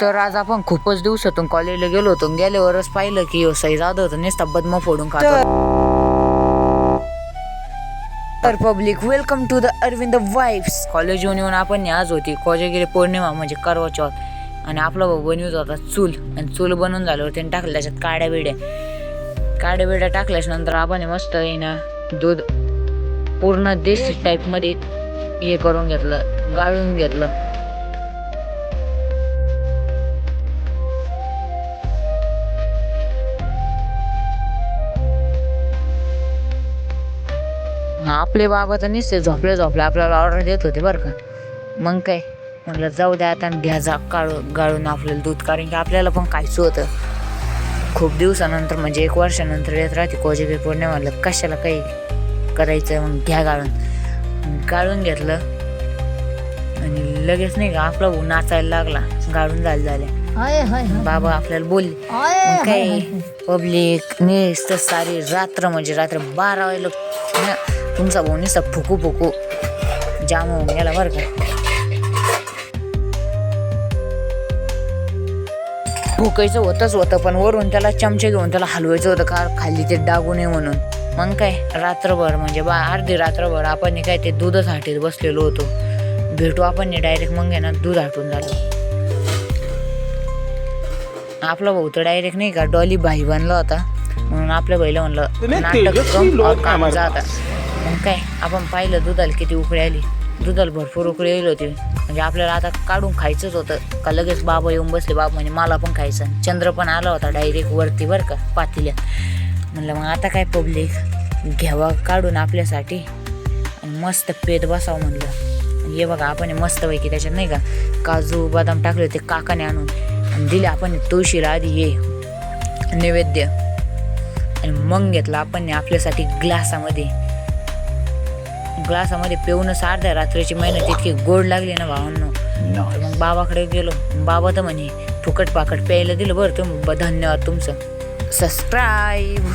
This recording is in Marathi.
तर आज आपण खूपच दिवसातून कॉलेजला गेलो होतो. गेल्यावरच पाहिलं की सई जाधव होतं नुसता बदम फोडून खातो. तर public welcome to the Arvind vibes. College येऊन आपण आज होती कोजागिरी पौर्णिमा म्हणजे करवा चौथ आणि आपला भाऊ बनवत होता चूल. आणि चूल बनवून झाल्यावर त्याने टाकलं त्याच्यात काड्या बिड्या टाकल्याच्या नंतर आपण मस्त ना दूध पूर्ण देशी टाईपमध्ये हे करून घेतलं, गाळून घेतलं. आपले बाबा तर निश्चित झोपले आपल्याला ऑर्डर देत होते बरं का. मग काय म्हटलं जाऊ द्या आता घ्या जा गाळून आपल्याला दूध, कारण की आपल्याला पण खायचं होतं. खूप दिवसानंतर म्हणजे 1 वर्षानंतर येत राहते कोजागिरी पौर्णिमा. म्हणलं कशाला काही करायचं, मग घ्या गाळून घेतलं आणि लगेच नाही का आपला भाऊ नाचायला लागला. गाळून झाले बाबा आपल्याला बोलले. काय पब्लिक नुसतं सारी रात्र म्हणजे रात्र 12 वाजलं ना तुमचा भाऊ नुसता फुकू जाम होऊन गेला बरं का. भुकायचं होतं पण वरून त्याला चमचे घेऊन त्याला हलवायचं होतं का खाली ते डागू नये म्हणून. मग काय रात्रभर म्हणजे अर्धी रात्रभर आपण काय ते दूधच हाटीत बसलेलो होतो. भेटू आपण डायरेक्ट मग ना दूध हाटून झालं. आपला भाऊ तर डायरेक्ट नाही का डॉली भाई बनला होता म्हणून आपल्या भाईला म्हणलं नाटक काम जाता. मग काय आपण पाहिलं दुधाला किती उकळी आली. दुधाला भरपूर उकळी येईल होती. म्हणजे आपल्याला आता काढून खायचंच होतं का लगेच बाबा येऊन बसले. बाबा म्हणजे मला पण खायचं. चंद्र पण आला होता डायरेक्ट वरती बरं का पातेल्यात. म्हणलं मग आता काय पब्लिक घ्यावा काढून आपल्यासाठी आणि मस्त पेत बसावं म्हणलं. हे बघा आपण मस्तपैकी त्याच्यात नाही का काजू बदाम टाकले होते काकाने आणून आणि दिले आपण तुळशीला आधी हे नैवेद्य. आणि मग घेतला आपण आपल्यासाठी ग्लासामध्ये पिऊनच अर्ध्या रात्रीची मेहनत इतकी गोड लागली ना भावांनो. मग बाबाकडे गेलो. बाबा तर म्हणे फुकट पाकट प्यायला दिलं. बरं तुम्ही धन्यवाद तुमचं. सबस्क्राईब.